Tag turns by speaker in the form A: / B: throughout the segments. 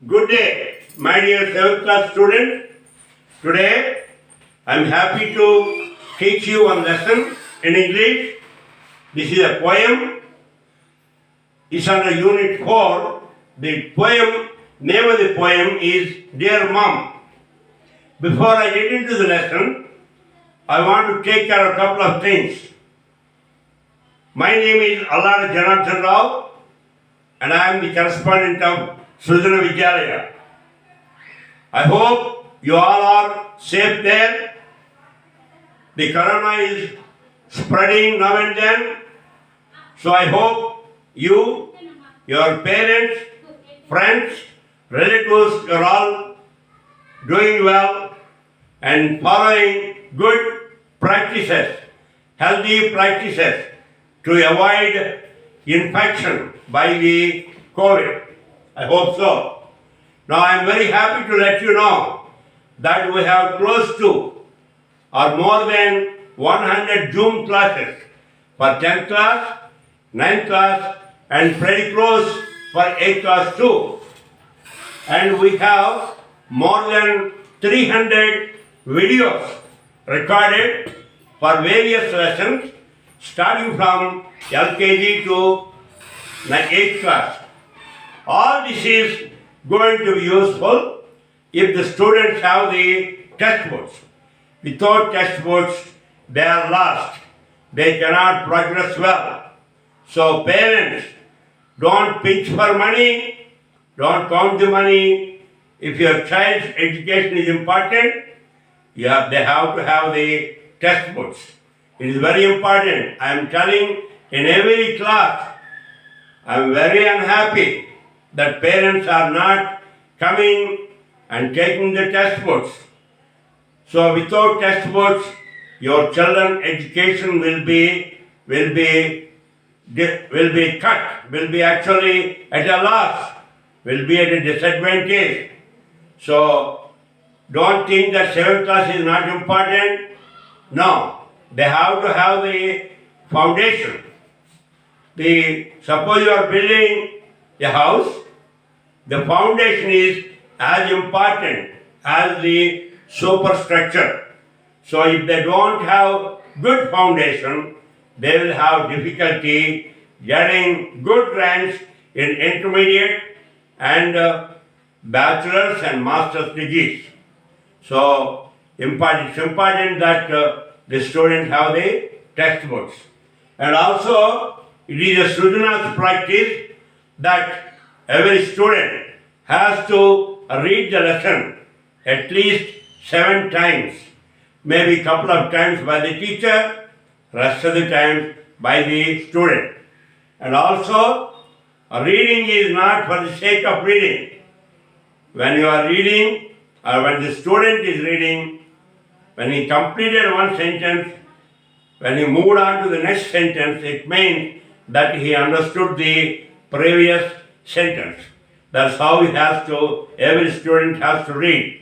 A: Good day, my dear 7th class student. Today I am happy to teach you one lesson in English. This is a poem. It's under Unit 4. The name of the poem is Dear Mom. Before I get into the lesson, I want to take care of a couple of things. My name is Allada Janardhan Rao and I am the correspondent of Srijana Vidyalaya. I hope you all are safe there. The corona is spreading now and then. So I hope you, your parents, friends, relatives, you are all doing well and following good practices, healthy practices to avoid infection by the COVID. I hope so. Now I am very happy to let you know that we have close to or more than 100 Zoom classes for 10th class, 9th class and pretty close for 8th class too. And we have more than 300 videos recorded for various lessons starting from LKG to 8th class. All this is going to be useful if the students have the textbooks. Without textbooks, they are lost. They cannot progress well. So parents, don't pinch for money, don't count the money. If your child's education is important, they have to have the textbooks. It is very important. I am telling in every class, I am very unhappy that parents are not coming and taking the textbooks. So without textbooks, your children's education will be cut, will be actually at a loss, will be at a disadvantage. So don't think that 7th class is not important. No, they have to have the foundation. Suppose you are building a house, the foundation is as important as the superstructure. So if they don't have good foundation, they will have difficulty getting good ranks in intermediate and bachelor's and master's degrees. So it's important that the students have the textbooks. And also, it is a Srijana's practice that every student has to read the lesson at least 7 times, maybe a couple of times by the teacher, rest of the time by the student. And also, reading is not for the sake of reading. When you are reading or when the student is reading, when he completed one sentence, when he moved on to the next sentence, it means that he understood the previous sentence. That's how every student has to read.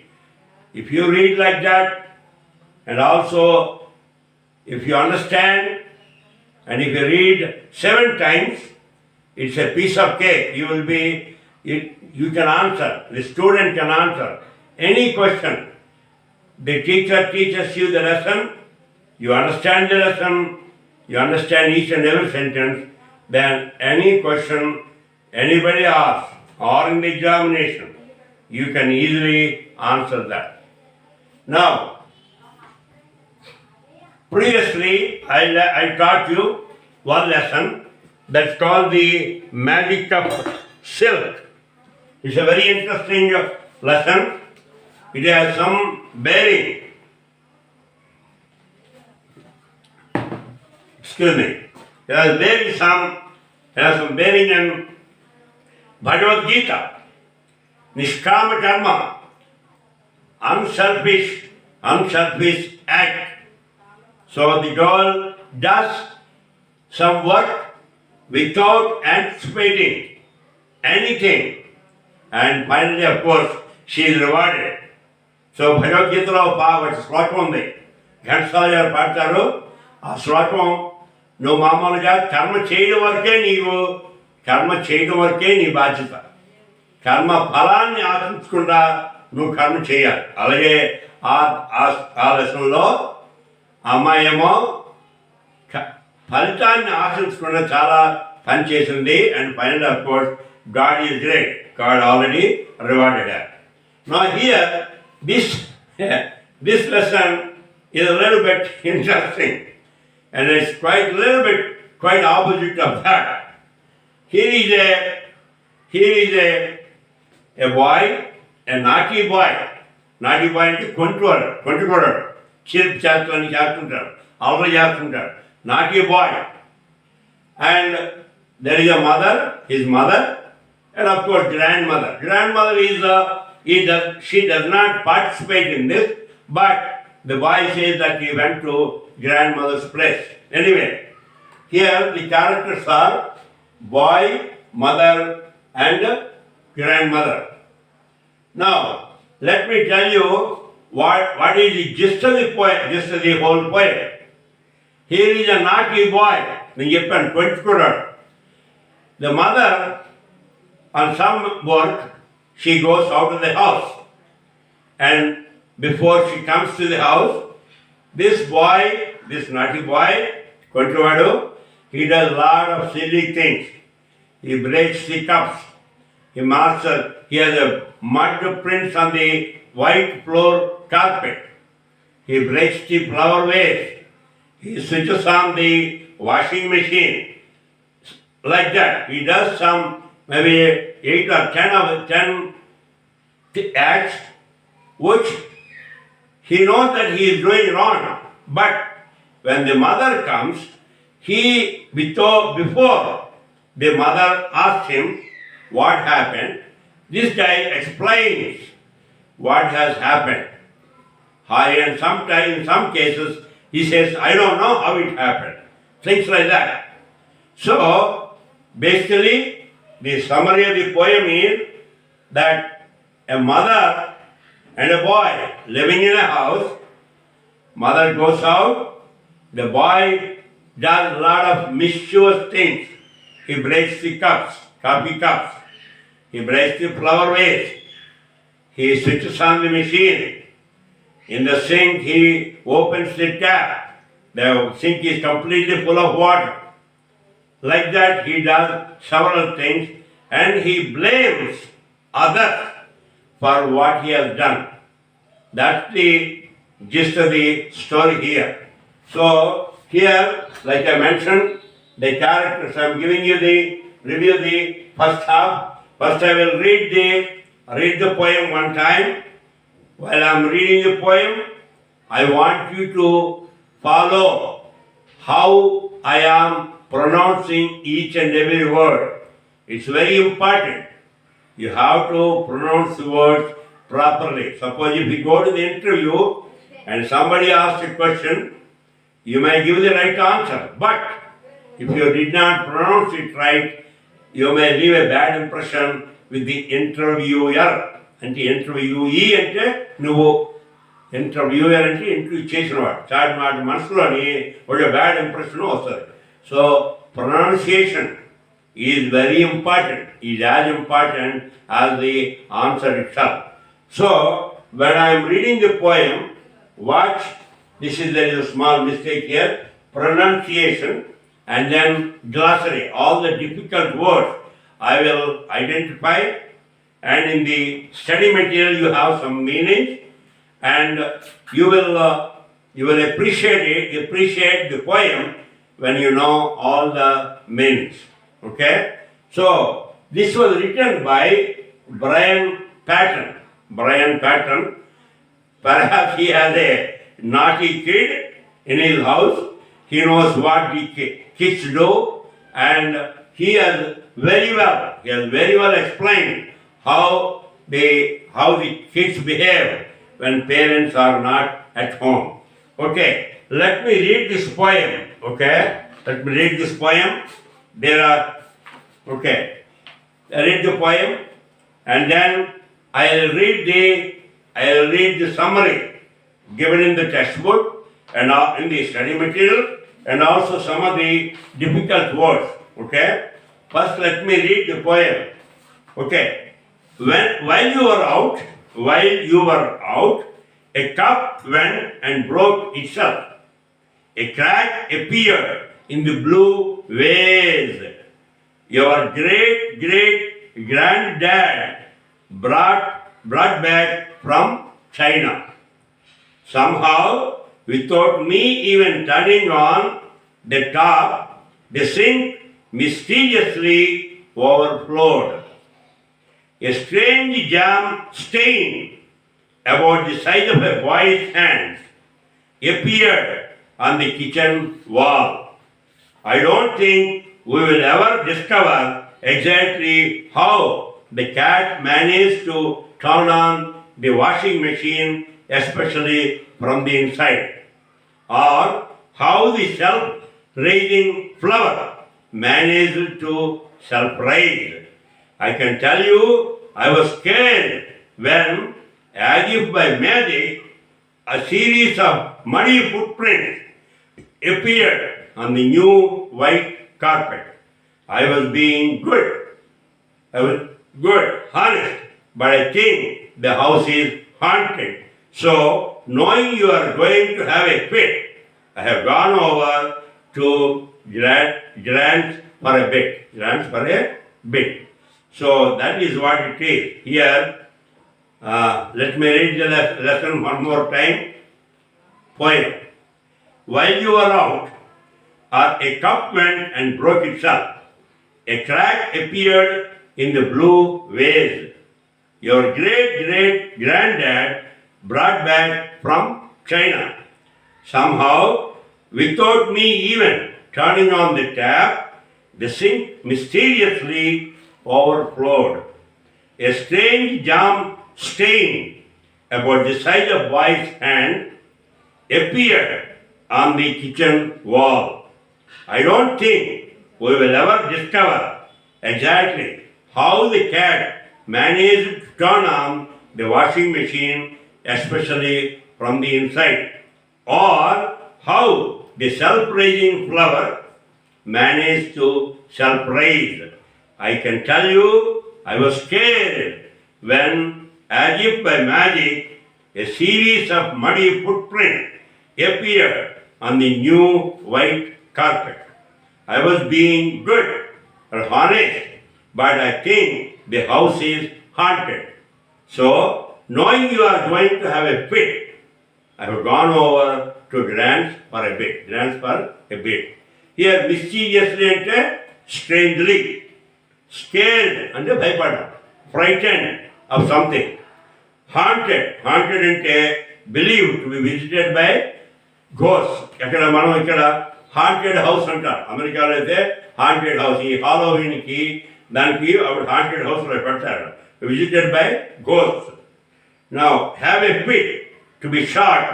A: If you read like that, and also if you understand, and if you read 7 times, it's a piece of cake. You can answer, the student can answer any question. The teacher teaches you the lesson, you understand the lesson, you understand each and every sentence, then any question anybody asks or in the examination, you can easily answer that. Now, previously I taught you one lesson that's called the magic of silk. It's a very interesting lesson. It has some bearing. It has some bearing in Bhagavad Gita. Nishkama karma, unselfish act. So the girl does some work without anticipating anything, and finally, of course, she is rewarded. So Bhagavad Gita lo శ్లోకం ఉంది, ఘంటసాల గారు పాడతారు. ఆ శ్లోకం నువ్వు మామూలుగా కర్మ చేయడం వరకే నీ బాధ్యత. కర్మ ఫలాన్ని ఆశించకుండా నువ్వు కర్మ చేయాలి. అలాగే ఆ లెసన్లో అమ్మాయి ఏమో ఫలితాన్ని ఆశించకుండా చాలా పని చేసింది. And final of course God is great. God already rewarded her. Now here this lesson is a little bit interesting, and it's quite opposite of that. Here is a boy, a naughty boy. Naughty boy అంటే కొంటుకోడు, చిరుపు చేస్తుంటాడు, అల్లరి చేస్తుంటాడు. Naughty boy. And there is a mother, his mother, and of course grandmother. Grandmother she does not participate in this, but the boy says that he went to grandmother's place. Anyway, here the characters are boy, mother, and grandmother. Now, let me tell you what is the gist of the poem, gist of the whole poem. Here is a naughty boy. The mother, on some work, she goes out of the house. And before she comes to the house, this naughty boy, Kontuvadu, he does a lot of silly things. He breaks the cups. He has a mud prints on the white floor carpet. He breaks the flower vase. He switches on the washing machine. Like that. He does some maybe 8 or 10 acts which he knows that he is doing wrong. But when the mother comes, before the mother asks him what happened, this guy explains what has happened. And sometimes, in some cases, he says, I don't know how it happened. Things like that. So, basically, the summary of the poem is that a mother and a boy living in a house, mother goes out, the boy does a lot of mischievous things. He breaks the cups, coffee cups. He breaks the flower vase. He switches on the machine. In the sink, he opens the tap. The sink is completely full of water. Like that, he does several things, and he blames others for what he has done. That's the gist of the story here. So, here, like I mentioned, the characters, I'm giving you the review of the first half. First I will read the poem one time. While I'm reading the poem, I want you to follow how I am pronouncing each and every word. It's very important. You have to pronounce the words properly. Suppose if you go to the interview and somebody asks a question, you may give the right answer. But if you did not pronounce it right, you may leave a bad impression with the interviewer. అంటే ఇంటర్వ్యూఈ అంటే నువ్వు interviewer అంటే interview చేసినవాడు చాటి మాట మనసులోని ఒక bad impression వస్తుంది. So pronunciation is very important, is as important as the answer it self. So when I'm reading the poem, watch, there is a small mistake here, pronunciation and then glossary, all the difficult words I will identify, and in the study material you have some meanings, and you will appreciate the poem when you know all the meanings. Okay? So this was written by Brian Patton. Perhaps he has a naughty kid in his house. He knows what the kids do, and he has very well explained how the kids behave when parents are not at home. Okay, let me read this poem. Okay, let me read this poem. I read the poem, and then I'll read the summary given in the textbook and in the study material, and also some of the difficult words. Okay, first let me read the poem. Okay, While you were out, a cup went and broke itself. A crack appeared in the blue vase. Your great granddad brought back from China. Somehow, without me even turning on the tap, the sink mysteriously overflowed. A strange jam stain about the size of a boy's hand appeared on the kitchen wall. I don't think we will ever discover exactly how the cat managed to turn on the washing machine, especially from the inside, or how the self-raising flower managed to self-raise. I can tell you, I was scared when, as if by magic, a series of muddy footprints appeared on the new white carpet. I was being good. Honest, but I think the house is haunted. So, knowing you are going to have a fit, I have gone over to Grants for a bit. So, that is what it is. Here, let me read the lesson one more time. Poem. While you were out, a cup went and broke itself. A crack appeared in the blue vase. Your great granddad brought back from China. Somehow, without me even turning on the tap, the sink mysteriously overflowed. A strange jam stain about the size of boy's hand appeared on the kitchen wall. I don't think we will ever discover exactly how the cat managed to turn on the washing machine, especially from the inside, or how the self-raising flower managed to self-raise. I can tell you, I was scared when, as if by magic, a series of muddy footprints appeared on the new white carpet. I was being good or honest, but I think the house is haunted. So, knowing you are going to have a fit, I have gone over to Grants for a bit. Here, mysteriously and strangely, scared and frightened of something. Haunted and believed to be visited by ghosts. ఇక్కడ haunted house అంటారు. అమెరికాలో అయితే haunted house. ఈ హాలోవీన్కి దానికి haunted house లో పెడతారు. Visited by ghosts. Now, have a fit to be shocked,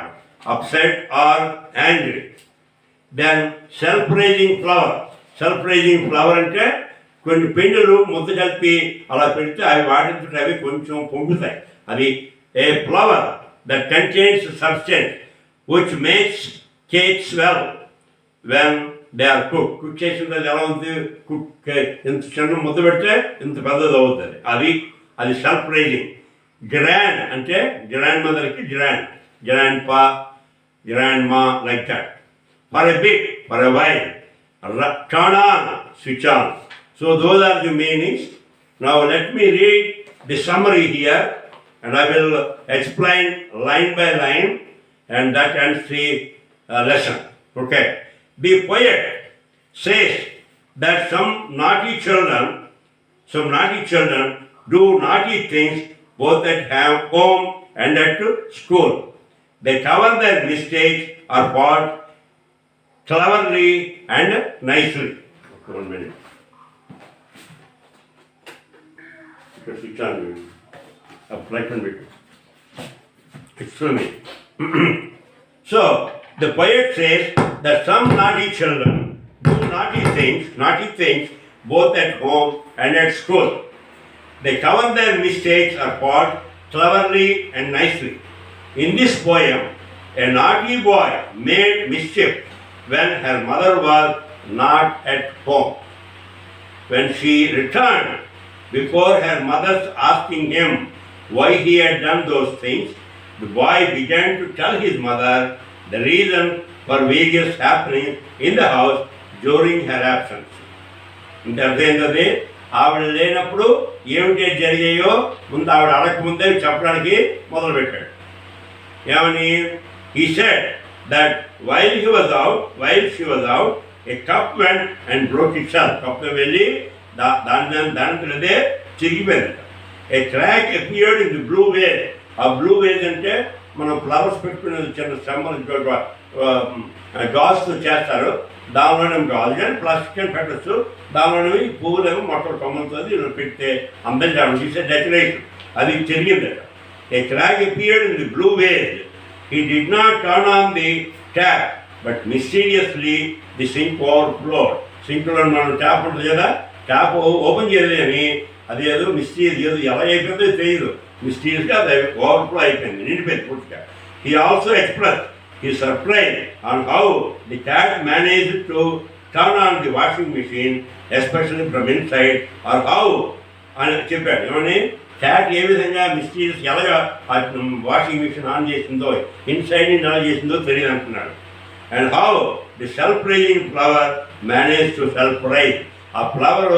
A: upset or angry. Then, self-raising flower అంటే కొన్ని పిండిలు ముద్ద కలిపి అలా పెడితే అవి వాటితో అవి కొంచెం పొంగుతాయి. అది a flower that contains substance which makes cakes well when they are cooked. Cook చేసిన ఎలా ఉంది, ఇంత చిన్న ముద్ద పెడితే ఇంత పెద్దది అవుతుంది. అది సెల్ఫ్ రైజింగ్. గ్రాండ్ అంటే గ్రాండ్ మదర్కి గ్రాండ్ పా, గ్రాండ్ మా, like that. For a bit, for a while, turn on, switch on. So those are the meanings. Now let me read the summary here and I will explain line by line and that ends the lesson. Okay. The poet says that some naughty children do naughty things both at home and at school. They cover their mistakes or faults cleverly and nicely. Okay, 1 minute. Switch on. Like one bit. Excuse me. So, the poet says that some naughty children do naughty things both at home and at school. They cover their mistakes or faults cleverly and nicely. In this poem, a naughty boy made mischief when her mother was not at home. When she returned, Before her mother's asking him why he had done those things, the boy began to tell his mother the reason for various happenings in the house during her absence. ఇంత అర్థమైంది. ఆవిడ లేనప్పుడు ఏమిటి జరిగాయో ముందు ఆవిడ అడగకముందే చెప్పడానికి మొదలుపెట్టాడు. ఏమని? He said that while she was out, a cup went and broke itself. Cup వెళ్ళి దానిదే చిరిగిపోయింది. A crack appeared in the blue vase. ఆ బ్లూ వేజ్ అంటే మనం ఫ్లవర్స్ పెట్టుకునే చిన్న స్తంభాలు గాజుతో చేస్తారు. దానిలోనే గాజు అని ప్లాస్టిక్ అని పెట్టచ్చు. దానిలోనే పువ్వులేమో మొక్కలు కొమ్మలతో పెడితే అందరికీ తీసే డెకరేషన్ అది చెరిగింది. A crack appeared in the blue vase. He did not turn on the tap, but mysteriously the sink overflowed. సింక్లో మనం ట్యాప్ ఉంటుంది కదా, ట్యాప్ ఓపెన్ చేయలేదని అది ఏదో మిస్టీరియస్ ఏదో ఎలా అయిపోయిందో తెలియదు. మిస్టీరియస్గా అది ఓవర్ఫ్లో అయిపోయింది, నిండిపోయింది పూర్తిగా. He also expressed his surprise on how the cat managed to turn on the washing machine, especially from inside, or how అని చెప్పాడు. ఏమని? క్యాట్ ఏ విధంగా మిస్టీరియస్ ఎలాగా వాషింగ్ మిషన్ ఆన్ చేసిందో, ఇన్సైడ్ నుంచి ఎలా చేసిందో తెలియదు అంటున్నాడు. And how the self rising flower manage to self rise. ఆ ఫ్లవర్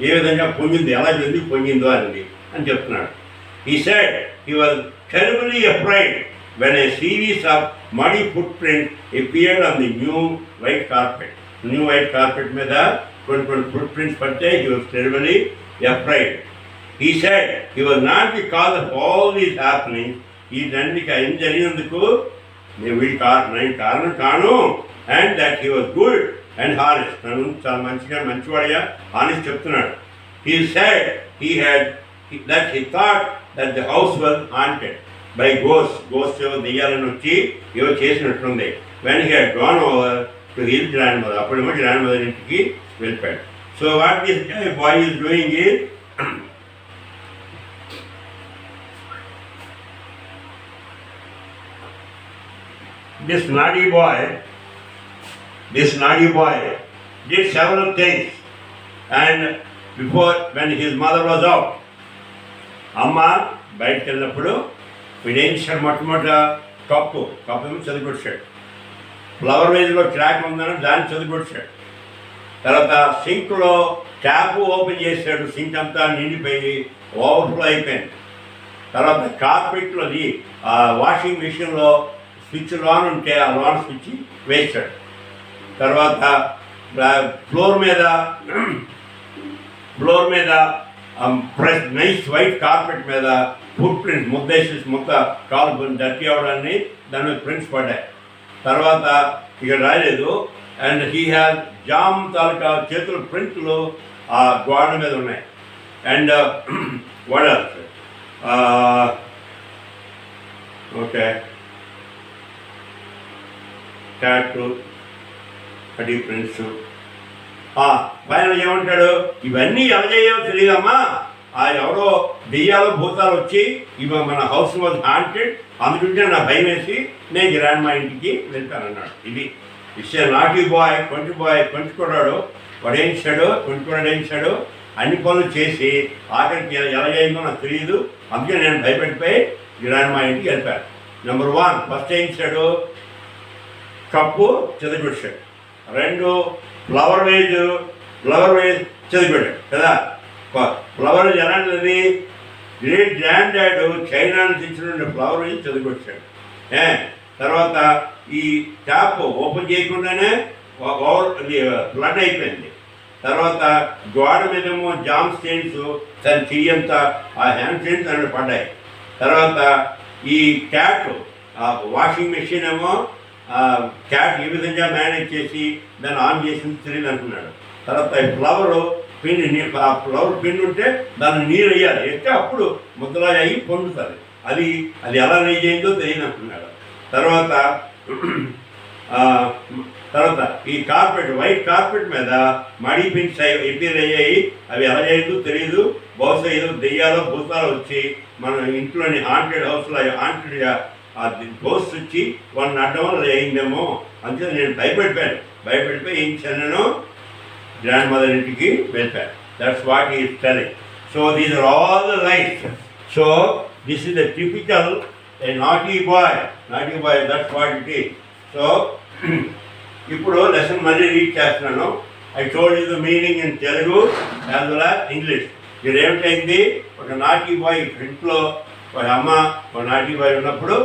A: ఏ విధంగా పొంగింది, ఎలా ఎందుకు పొంగిందో అని చెప్తున్నాడు. He said he was terribly afraid when a series of muddy footprints appeared on the new white carpet. New white carpet మీద కొన్ని footprints పడితే he was terribly afraid. He said he was not the cause of all these happenings. ఈ తండ్రికి ఏం జరిగినందుకు వీడి కారణం కాను. And that he was good and honest. తను చాలా మంచివాడిగా హానెస్ట్ చెప్తున్నాడు. He said that he thought that the house was haunted by ghosts ఏవో దెయ్యాలను వచ్చి ఏవో చేసినట్టుంది. When he had gone over to his grandmother, అప్పుడేమో గ్రాండ్ ఇంటికి వెళ్ళిపోయాడు. So what this boy is doing is this naughty boy did several things, and when his mother was out, అమ్మ బయటకు వెళ్ళినప్పుడు వీడేంచాడు, మొట్టమొదట కప్పు ఏమో చదివికొచ్చాడు. ఫ్లవర్ వేజ్లో ట్రాక్ ఉందని దాన్ని చదివికొచ్చాడు. తర్వాత సింక్లో ట్యాప్ ఓపెన్ చేశాడు. సింక్ అంతా నిండిపోయి ఓవర్ఫ్లో అయిపోయింది. తర్వాత కార్పెట్లోది వాషింగ్ మిషన్లో స్విచ్ లోన్ ఉంటే ఆ లోన్ స్విచ్ వేసాడు. తర్వాత ఫ్లోర్ మీద నైస్ వైట్ కార్పెట్ మీద ఫుట్ ప్రింట్స్ ముద్ద కాలు డర్టీ అవడాన్ని దాని మీద ప్రింట్స్ పడ్డాయి. తర్వాత ఇక రాలేదు. అండ్ హీ హ్యాస్ జామ్ తాలూకా చేతుల ప్రింట్లు ఆ గోడ మీద ఉన్నాయి. And what else? Okay, tattoo kadhi prints. పైన ఏమంటాడు? ఇవన్నీ ఎవరయ్యో తెలియదమ్మా, ఎవరో దెయ్యాలు భూతాలు వచ్చి ఇవి మన హౌస్ వాజ్ హాంటెడ్, అందుకుంటే నా భయం వేసి నేను గ్రాండ్ మా ఇంటికి వెళ్తానన్నాడు. ఇది ఇట్స్ ఏ నాటీ బాయ్, కొంచుకోడాడు. వాడు ఏం చేశాడు? అన్ని పనులు చేసి ఆఖరికి ఎలాగైందో నాకు తెలియదు, అందుకే నేను భయపడిపోయి గ్రాండ్ మా ఇంటికి వెళ్తాను. నెంబర్ 1 ఫస్ట్ ఏం చేశాడు? కప్పు చదివిపెట్టాడు. 2 ఫ్లవర్ వేజ్ చదివాడు కదా. ఫ్లవర్ ఎలాంటిది? గ్రేట్ గ్రాండ్ డాడ్ చైనా నుంచి ఇచ్చిన ఫ్లవర్ వేజ్ చదివిపెట్టాడు. తర్వాత ఈ ట్యాప్ ఓపెన్ చేయకుండానే ఫ్లడ్ అయిపోయింది. తర్వాత గోడ మీదేమో జామ్ స్టెయిన్స్ తన చెయ్యంతా ఆ హ్యాండ్ స్టెయిన్స్ అన్నీ పడ్డాయి. తర్వాత ఈ క్యాట్ వాషింగ్ మెషిన్ ఏమో క్యాట్ ఏ విధంగా మేనేజ్ చేసి దాన్ని ఆన్ చేసింది తెలియదు అంటున్నాడు. తర్వాత ఈ ఫ్లవర్ పిన్ ఉంటే దాన్ని నీరు వేయాలి, వేస్తే అప్పుడు ముద్దలా అయ్యి పొందుతుంది. అది ఎలా రేజ్ అయిందో తెలియదు అంటున్నాడు. తర్వాత ఈ కార్పెట్, వైట్ కార్పెట్ మీద మడి పిన్స్ ఎపిర్ అయ్యాయి. అవి ఎలా అయిందో తెలియదు. బహుశా ఏదో దెయ్యాలో భూతాలు వచ్చి మన ఇంట్లోని హాంటెడ్ హౌస్లో హాంటెడ్గా గోస్ట్ వచ్చి వాళ్ళని అడ్డం వల్ల అయిందేమో. అంతే నేను భయపడిపోయి ఏం చేశాను, గ్రాండ్ మదర్ ఇంటికి వెళ్ళిపోయాను. That's what is telling. So these are all the lights. So this is the typical a naughty boy. Naughty boy, that's what it is. So ఇప్పుడు లెసన్ మళ్ళీ రీడ్ చేస్తున్నాను. I told you the meaning in Telugu as well as English. ఇది ఏమిటైంది, ఒక naughty boy ఇంట్లో ఒక అమ్మ ఒక naughty boy ఉన్నప్పుడు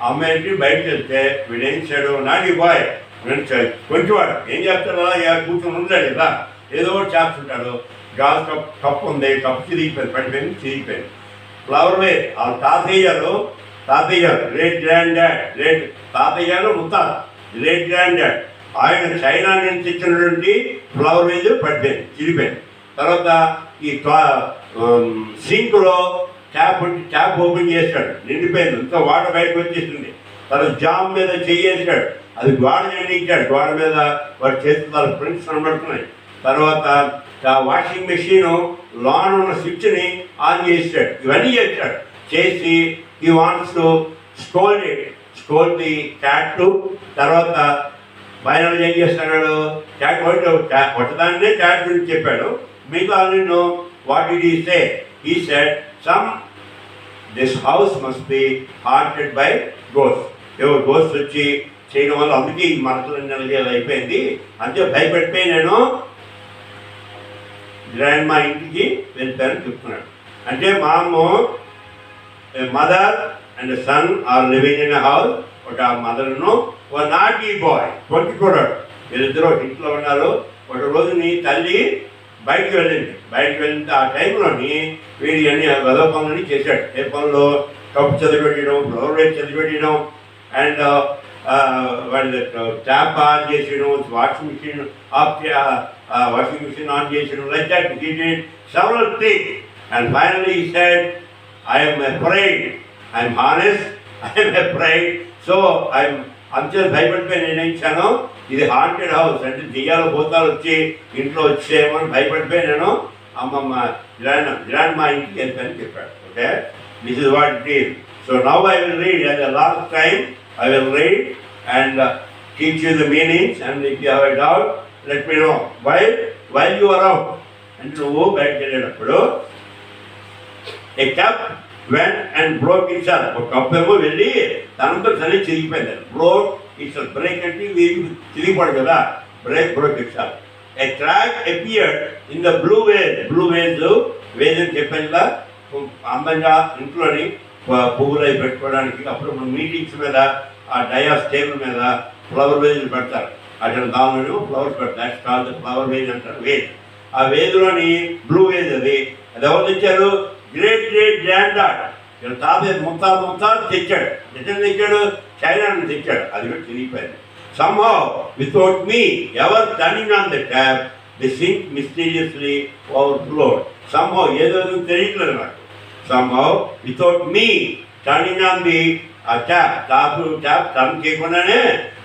A: అమ్మ ఏంటి బయటకు వెళ్తే వీడు ఏం చేయడు, నాటీ బాయ్ కొంచెంవాడు ఏం చేస్తాడు, అలా కూర్చొని ఉండలేడు కదా, ఏదో ఒకటి చేస్తుంటాడు. గాజు కప్పు ఉంది, కప్పు చిరిగిపోయింది, చిరిగిపోయింది. ఫ్లవర్ వే వాళ్ళ తాతయ్య గ్రేట్ గ్రాండ్ డాడ్, గ్రేట్ తాతయ్యను ముత్తాత, గ్రేట్ గ్రాండ్ డాడ్ ఆయన చైనా నుంచి ఇచ్చినటువంటి ఫ్లవర్ వేజ్ పడిపోయింది, చిరిగిపోయింది. తర్వాత ఈ సింక్లో ట్యాప్ ఓపెన్ చేశాడు, నిండిపోయింది, అంతా వాటర్ బయటకు వచ్చేసింది. తర్వాత జామ్ మీద చెయ్యేసాడు, అది గోడ నిండించాడు, గోడ మీద వాడు చేతుల ప్రింట్స్ కనబడుతున్నాయి. తర్వాత వాషింగ్ మెషిన్ లోన్ ఉన్న స్విచ్ని ఆన్ చేసాడు. ఇవన్నీ చేశాడు. చేసి he wants to scold the cat. తర్వాత ఫైనల్ ఏం చేస్తున్నాడు, క్యాట్ కొట్టదాన్నే క్యాట్ గురించి చెప్పాడు. మిగతా నేను what did he say, he said this house must be haunted by ghost. ఎవరు గోస్ట్ వచ్చి చేయడం వల్ల అందుకే ఈ మనసులన్నీ నెలగేది అయిపోయింది, అంతే భయపడిపోయి నేను గ్రాండ్ మా ఇంటికి వెళ్తానని చెప్తున్నాడు. అంటే మా అమ్మ mother and son are living in house. ఒక మదర్ను ఒక నాటీ బాయ్ కొట్టుకోడాడు, వీళ్ళిద్దరూ ఇంట్లో ఉన్నారు. ఒక రోజు నీ తల్లి బయటకు వెళ్ళింది. ఆ టైంలోని వీడి అన్ని వెదవ పనులని చేశాడు. ఏ పనులు, కప్పు చదివిపెట్టడం, ఫ్లవర్ వేస్ చదివిపెట్టడం, అండ్ వాళ్ళు ట్యాప్ ఆన్ చేసేయడం, వాషింగ్ మిషన్ ఆన్ చేసేయడం, like that he did several things. And finally he said, I am afraid. I am honest. I am afraid. So I am అంతే భయపడిపోయి నేను ఇచ్చాను, ఇది haunted house అంటే దెయ్యాలు భూతాలు వచ్చి ఇంట్లో వచ్చేయమని భయపడిపోయి నేను అమ్మమ్మ గ్రాండ్ మా ఇంటికి వెళ్తానని చెప్పాడు. Okay, this is what it is. So now I will read as the last time. I will read and teach you the meanings, and if you have a doubt let me know. While you are out అంటే నువ్వు బయటకు వెళ్ళేటప్పుడు a cup went and broke itself. ఒక cup ఏమో వెళ్ళి తనంతో తల్లి చిరిగిపోయింది. Broke itself, break అంటే చిరిగిపోడు కదా, broke itself. A crack appeared in the blue vase అని చెప్పాను కదా, అందంగా ఇంట్లోని పువ్వులు అవి పెట్టుకోవడానికి. అప్పుడు మీటింగ్స్ మీద ఆ డయాస్ టేబుల్ మీద ఫ్లవర్ వేజ్లు పెడతారు, అక్కడ దానిలో ఫ్లవర్స్ పెడతారు. That's called the flower veg అంటారు, వేజ్. ఆ వేజ్లోని బ్లూ వేజ్ అది ఎవరు తెచ్చారు, గ్రేట్ గ్రాండ్ డాడ్. తాతయ్య ముత్తాత తెచ్చాడు. తెచ్చాడు, చైనా నుంచి తెచ్చాడు. అది కూడా తిరిగిపోయింది. somehow without me ever turning on the tap, the sink mysteriously overflowed. somehow ఏదో తెలియట్లేదు నాకు. somehow without me turning on the tap turn చేయకుండానే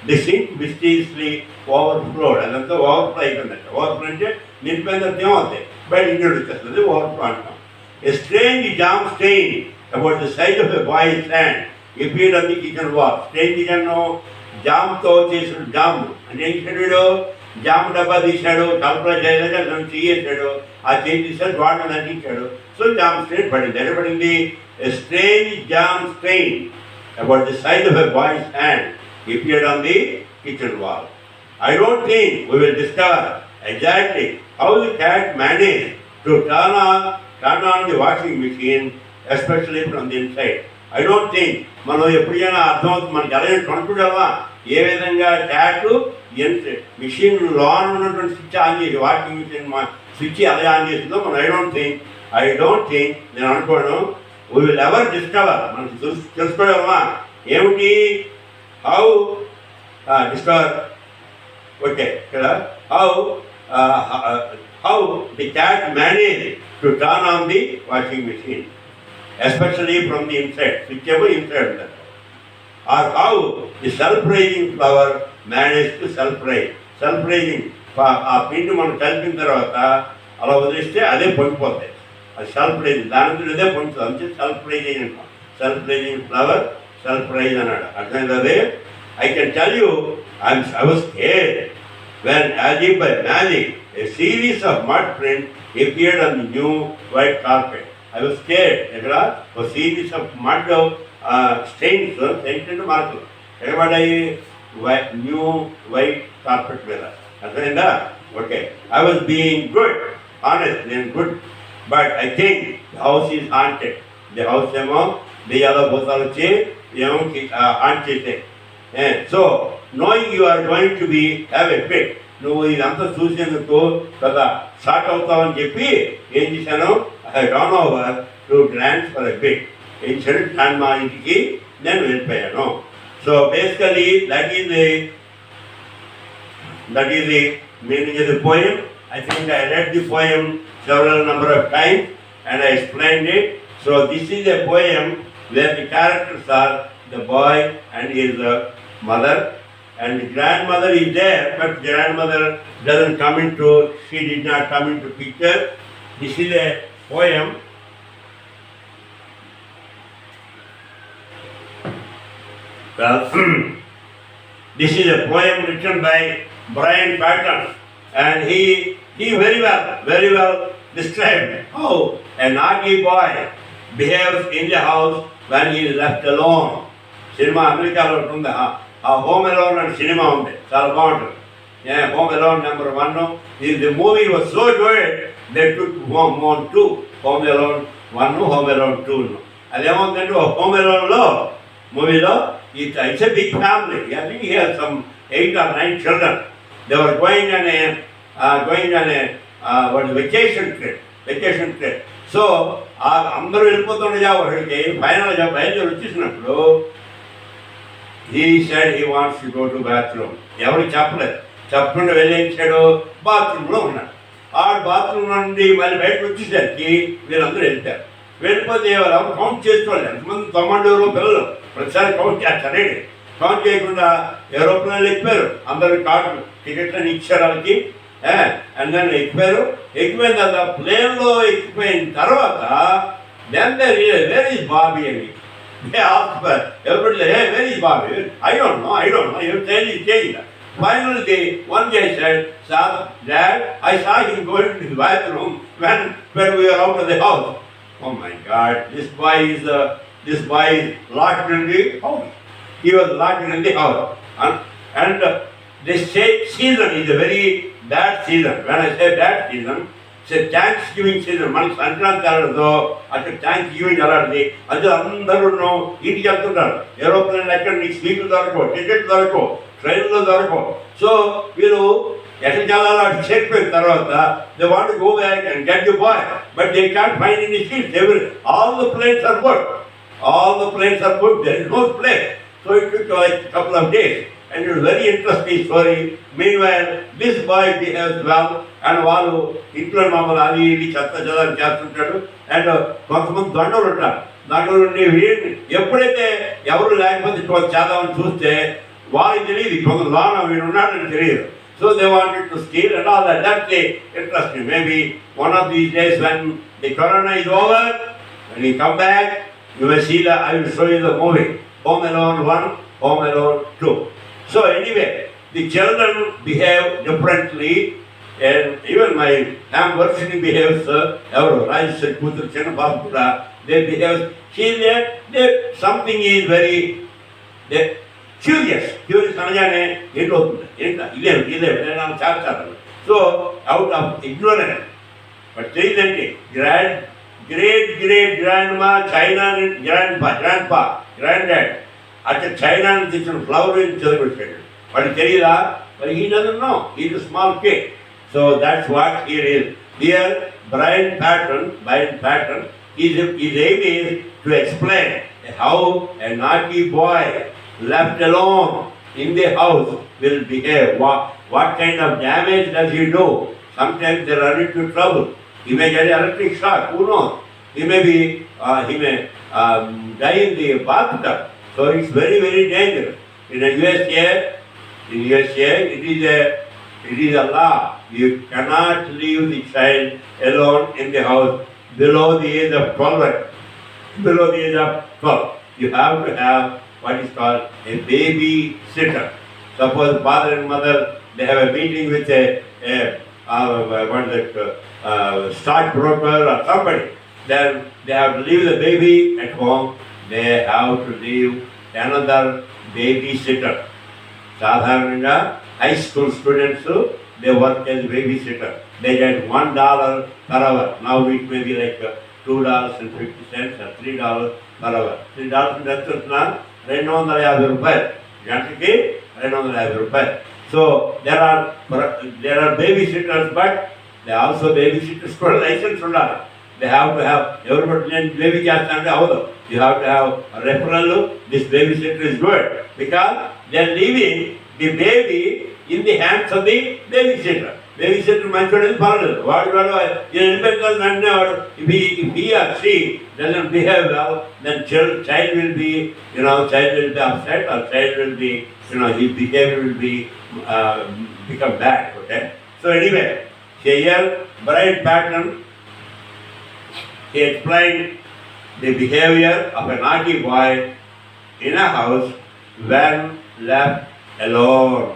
A: the sink mysteriously overflowed. అదంతా ఓవర్ఫ్లో అయిపోయిందంట. ఓవర్ఫ్లో అంటే నిండిపోయిందంటే ఏమవుతాయి, బయట ఇంటి వచ్చేస్తుంది, ఓవర్ఫ్లో అంటాం. A strange jam stain about the size of a boy's hand appeared on the kitchen wall. Strange ను జామ్తో చేసిన జామ్ అంటే ఏం చేశాడు, జామ్ డబ్బా తీశాడు, కల్పన చేయలేక దాన్ని చేసాడు, ఆ చేయి తీసాడు, వాటర్ అంటించాడు. సో జామ్ స్టెయిన్ పడింది. ఎక్కడ పడింది, a strange jam stain about the size of a boy's hand appeared on the kitchen wall. I don't think we will discover exactly how the cat managed to turn on the washing machine, especially from the inside. I don't think మనం ఎప్పుడైనా అర్థమవుతుంది, మనకి అలాగే కనుక్కోగలవా ఏ విధంగా cat machine loan ఉన్నటువంటి switch on చేసి, washing machine switch అదే on చేసిందో మనం ఐ డోంట్ థింక్ నేను అనుకోను వీ విల్ ఎవర్ డిస్కవర్, మనకి తెలుసుకోగలమా ఏమిటి, హౌ డిస్కవర్. ఓకే, ఇక్కడ how the cat managed to turn on the washing machine, especially from the inside, whichever inside that, or how the self-raising flower managed to self-raising. ఆ పిండి మనం కలిపిన తర్వాత అలా వదిలిస్తే అదే పొంగిపోతాయి, అది సెల్ఫ్-రైజింగ్, దాని అదే పొంగుతుంది, అంతే సెల్ఫ్-రైజింగ్ అంటాం. సెల్ఫ్-రైజింగ్ ఫ్లవర్ సెల్ఫ్-రైజ్ అన్నాడు. అర్థమైంది అదే. I can tell you, I was scared when, as if by magic, a series of mud prints appeared on the new white carpet. I was scared. A series of mud stains, stained marks. Everybody new white carpet. Okay. I was being good, honest and good. But I think the house is haunted. The house the other haunted. So, knowing you are going to be have a pit, నువ్వు ఇదంతా చూసేందుకు కదా shock అవుతావని చెప్పి ఏం చేశాను, I ran over to grand for a bit. ఏం చేశాను, grand మా ఇంటికి నేను వెళ్ళిపోయాను. So basically that is the meaning of the poem. I think I read the poem several number of times and I explained it. So this is a poem where the characters are the boy and his mother, and the grandmother is there, but grandmother doesn't come into, she did not come into picture. This is a poem. Well, this is a poem written by Brian Patton, and he very well described how a naughty boy behaves in the house when he is left alone. Cinema అమెరికాలో ఉంటుంది, ఆ home alone అనే cinema ఉంది, చాలా బాగుంటుంది. Home alone number 1. The movie was so good they took home alone 2, home alone 1, home alone 2. అదేమవుతుందంటే home అలోన్లో మూవీలో it's a big family. I think he has some 8 or 9 children. They were going on a vacation trip. So అందరూ వెళ్ళిపోతుండే వాళ్ళకి ఫైనల్గా బయలుదేరి వచ్చేసినప్పుడు he said he wants to go to bathroom. ఎవరికి చెప్పలేదు, చెప్పకుండా వెళ్ళేసాడు, బాత్రూంలో ఉన్నాడు. ఆ బాత్రూమ్ నుండి మళ్ళీ బయటకు వచ్చేసరికి వీళ్ళందరూ వెళ్ళిపోయారు. వెళ్ళిపోతే ఎవరు కౌంట్ చేసుకోవాలి, ఎంతమంది 90 పిల్లలు ప్రతిసారి కౌంట్ చేస్తారు. కౌంట్ చేయకుండా ఏరోప్లేన్లు ఎక్కిపోయారు, అందరూ కార్డు టికెట్లని ఇచ్చారు వాళ్ళకి. అండ్ దాన్ని ఎక్కిపోయిన తర్వాత ప్లేన్లో ఎక్కిపోయిన తర్వాత దెన్ వేర్ ఈజ్ బాబీ అని everybody said, hey, where is Bobby? I don't know, you tell that. Finally, one guy said, sir, Dad, I saw him going to the bathroom when we were out of the house. Oh my God, this boy is locked in the house. He was locked in the house. And this season is a very bad season. When I say bad season, it's a Thanksgiving season. మనకు సంక్రాంతి అలాడదో అక్కడ థ్యాంక్స్గివింగ్ అలాంటిది. అది అందరూ ఇంటికి వెళ్తుంటారు. Aeroplane ఎక్కడ నీకు సీట్లు దొరకవు, టికెట్ దొరకవు, ట్రైన్లో దొరకవు. సో వీళ్ళు ఎక్కడికి వెళ్ళాలో అటు చేరిపోయిన తర్వాత they want to go back and get the bye, but they can't find any seats. All the planes are booked. There is no place. So it took like a couple of days. And it was a very interesting story. Meanwhile, this boy behaves well, and వాళ్ళు ఇంట్లో మమ్మల్ని అది ఇది చెత్త చెదాలు చేస్తుంటాడు. And కొంతమంది దండలు ఉంటారు, దండలు ఎప్పుడైతే ఎవరు లేకపోతే చేద్దామని చూస్తే వాళ్ళకి తెలియదు కొంత లోన వీడు ఉన్నాడని తెలియదు. So they wanted to steal and all that. That's interesting. Maybe one of these days when the corona is over, when you come back, you will see that I will show you the movie. Home Alone 1, Home Alone 2. So anyway, the children behave differently, and even my Versini behaves, they behave, something is very curious. So out of ignorance, but great grandma, China, grandpa, granddad, అక్కడ China నుంచి తెచ్చిన flower చదివిపెట్టాడు. వాడికి తెలియదా? but he doesn't know. He's a small kid. So that's what here is. Here, Brian Patton, his aim is to explain how a naughty boy left alone in the house will behave. What kind of damage does he do? Sometimes they run into trouble. He may get electric shock. Who knows? He may die in the bathtub. So it's very dangerous. In USA, it is a law. You cannot leave the child alone in the house below the age of 12. You have to have what is called a baby sitter. Suppose father and mother, they have a meeting with a what is it, stockbroker or somebody. Then they have to leave the baby at home. They have to leave another babysitter. సాధారణంగా high school students they work as babysitter. They get $1 per hour. Now it may be like $2.50 or $3 per hour. $3 ఎంత వస్తున్నా $250 గంటకి $250. So there are babysitters, but they also babysitters కూడా licence ఉండాలి. They have to have everybody నేను baby చేస్తానంటే అవదు. You have to have a referral. This babysitter is good because they are leaving the baby in the hands of the babysitter. Babysitter మంచోడు పర్వాలేదు. వాడు వెళ్ళిపోతాడు వెంటనే వాడు if he or she doesn't behave well, then child will be upset, or child will be his behavior will be become bad. Okay. So anyway, here bright pattern. He explained the behavior of a naughty boy in a house when left alone.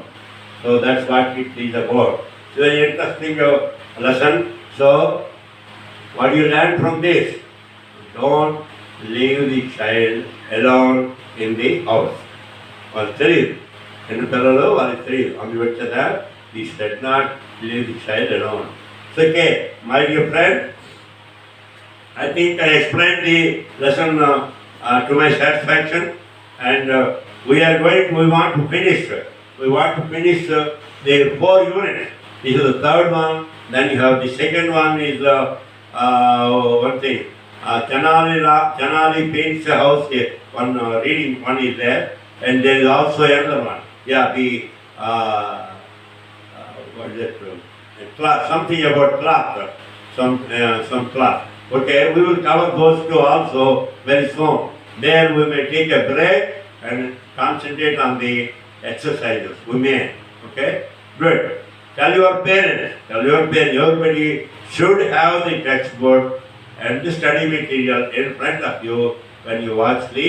A: So that's what it is about. So very interesting lesson. So what do you learn from this? Don't leave the child alone in the house. వాళ్ళు తెలియదు రెండు పిల్లలు వాళ్ళకి తెలియదు అందువల్ల we should not leave the child alone. So okay, my dear friend, I think I explained the lesson to my satisfaction, and we want to finish. We want to finish the 4 units. This is the third one. Then you have the second one is one thing. Chanali paints the house. One reading one is there, and there is also another one. Yeah, the what is it? Cloth. Something about cloth. Some cloth. Okay, we will cover those two also very soon. There we may take a break and concentrate on the exercises. We may. Okay? Good. Tell your parents, everybody should have the textbook and the study material in front of you when you watch the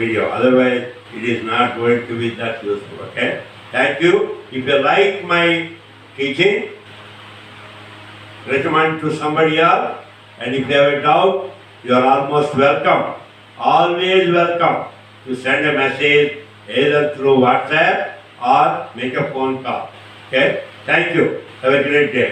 A: video. Otherwise, it is not going to be that useful. Okay? Thank you. If you like my teaching, recommend to somebody else. And if you have a doubt, you are almost welcome. Always welcome to send a message either through WhatsApp or make a phone call. Okay? Thank you. Have a great day.